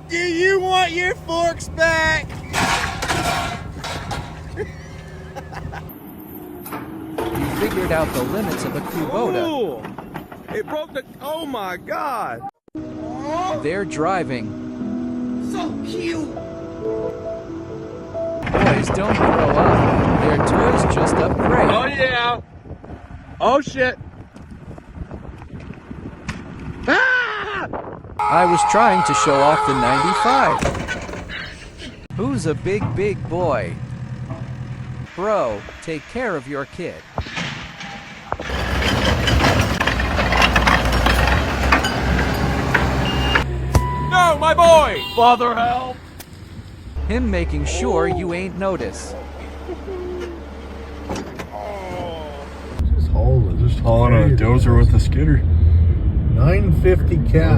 Do you want your forks back? You figured out the limits of a Kubota. Ooh, it broke the. Oh my God! They're driving. So cute. Boys don't grow up. Their toys just upgrade. Oh yeah. Oh shit. Ah! I was trying to show off the 95. Who's a big boy? Bro, take care of your kid. No, my boy! Father, help! Him making sure you ain't notice. Just hauling a dozer with a skidder. 950 cat.